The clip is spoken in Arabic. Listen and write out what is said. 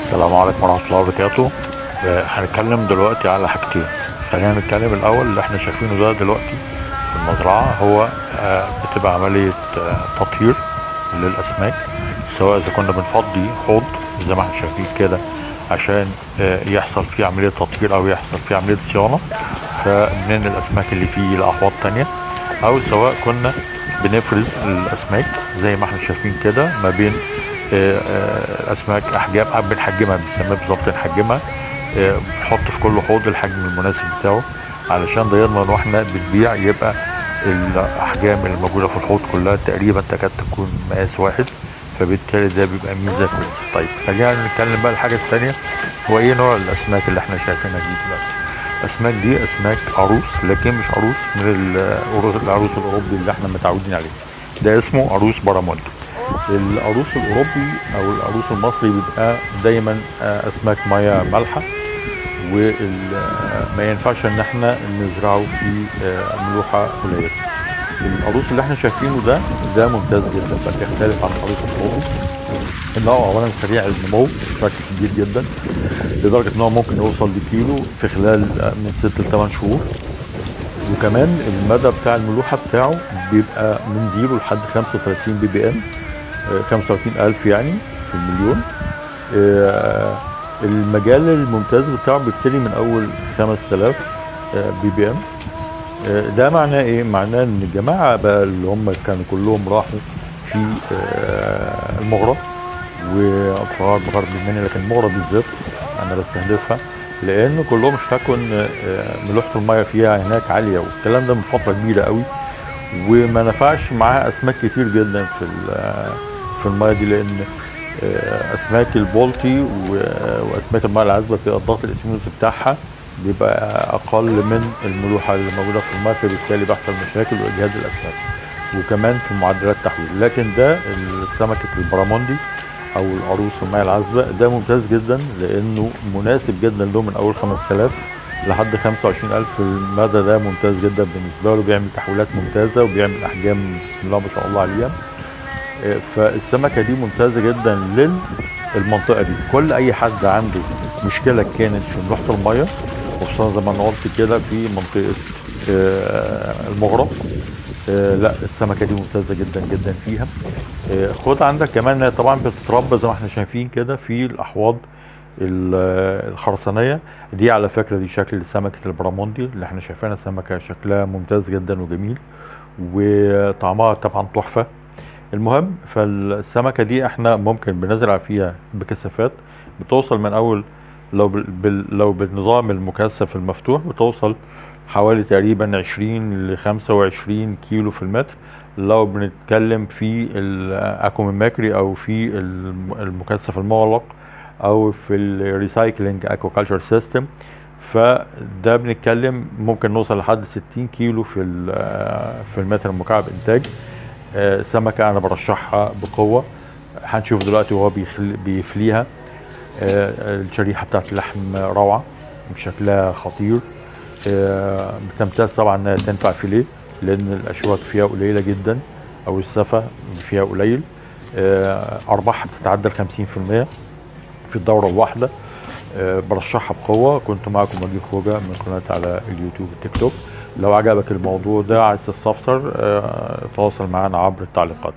السلام عليكم ورحمة الله وبركاته. هنتكلم دلوقتي على حاجتين. خلينا نتكلم الأول اللي احنا شايفينه ده دلوقتي في المزرعة. هو بتبقى عملية تطهير للأسماك، سواء إذا كنا بنفضي حوض زي ما احنا شايفين كده عشان يحصل فيه عملية تطهير أو يحصل فيه عملية صيانة، فبننقل الأسماك اللي فيه لأحواض تانية، أو سواء كنا بنفرز الأسماك زي ما احنا شايفين كده ما بين الاسماك احجام بنحجمها، بنسميها بالظبط نحجمها، بنحط في كل حوض الحجم المناسب بتاعه علشان ده يضمن واحنا بنبيع يبقى الاحجام اللي موجوده في الحوض كلها تقريبا تكاد تكون مقاس واحد، فبالتالي ده بيبقى ميزه كويسه. طيب خلينا نتكلم بقى الحاجه الثانيه، هو ايه نوع الاسماك اللي احنا شايفينها دي دلوقتي. الاسماك دي اسماك عروس، لكن مش عروس من العروس الاوروبي اللي احنا متعودين عليه، ده اسمه عروس برامونت. العروس الاوروبي او العروس المصري بيبقى دايما اسماك ميه مالحه، وما ينفعش ان احنا نزرعه في ملوحه قليله. العروس اللي احنا شايفينه ده ممتاز جدا، بيختلف عن العروس الاوروبي ان هو اولا سريع النمو بشكل كبير جدا، لدرجه ان هو ممكن يوصل لكيلو في خلال من 6 ل 8 شهور. وكمان المدى بتاع الملوحه بتاعه بيبقى من 0 لحد 35 بي بي ام، 35,000 يعني في المليون. المجال الممتاز بتاعه بيبتدي من اول 5000 بي بي ام. ده معناه ايه؟ معناه ان الجماعه بقى اللي هم كانوا كلهم راحوا في المغرب واطفال بغرب المنيا، لكن المغرب بالذات انا بستهدفها لان كلهم اشتكوا ان ملوحه الميه فيها هناك عاليه، والكلام ده من فتره كبيره قوي، وما نفعش معاها اسماك كتير جدا في الميه دي، لان اسماك البولتي واسماك الميه العذبه بتبقى الضغط الاسموزي بتاعها بيبقى اقل من الملوحه اللي موجوده في الميه، فبالتالي بيحصل مشاكل واجهاد الاسماك وكمان في معدلات التحويل. لكن ده سمكه البراموندي او العروس الميه العذبه ده ممتاز جدا لانه مناسب جدا له من اول 5000 لحد 25,000. المدى ده ممتاز جدا بالنسبه له، بيعمل تحويلات ممتازه وبيعمل احجام بسم الله ما شاء الله عليها. فالسمكه دي ممتازه جدا للمنطقه دي. كل اي حد عنده مشكله كانت في ملوحه الميه، خصوصا زي ما انا قلت كده في منطقه المغرب، لا السمكه دي ممتازه جدا جدا فيها. خد عندك كمان طبعا بتتربى زي ما احنا شايفين كده في الاحواض الخرسانيه دي. على فكره دي شكل سمكه البراموندي اللي احنا شايفينها، سمكه شكلها ممتاز جدا وجميل وطعمها طبعا تحفه. المهم فالسمكه دي احنا ممكن بنزرع فيها بكثافات بتوصل من اول، لو بالنظام المكثف المفتوح بتوصل حوالي تقريبا 20 ل 25 كيلو في المتر. لو بنتكلم في الاكوميماكري او في المكثف المغلق او في الريسايكلينج اكوكالتشر سيستم، فده بنتكلم ممكن نوصل لحد 60 كيلو في المتر المكعب انتاج. سمكه انا برشحها بقوه. هنشوف دلوقتي وهو بيفليها. الشريحه بتاعت اللحم روعه، شكلها خطير. بتمتاز طبعا انها تنفع فيليه لان الاشواك فيها قليله جدا او السفه فيها قليل. ارباحها بتتعدى 50% في الدوره الواحده. برشحها بقوه. كنت معكم وجيه خوجه من قناه على اليوتيوب والتيك توك. لو عجبك الموضوع ده عايز تستفسر تواصل معنا عبر التعليقات.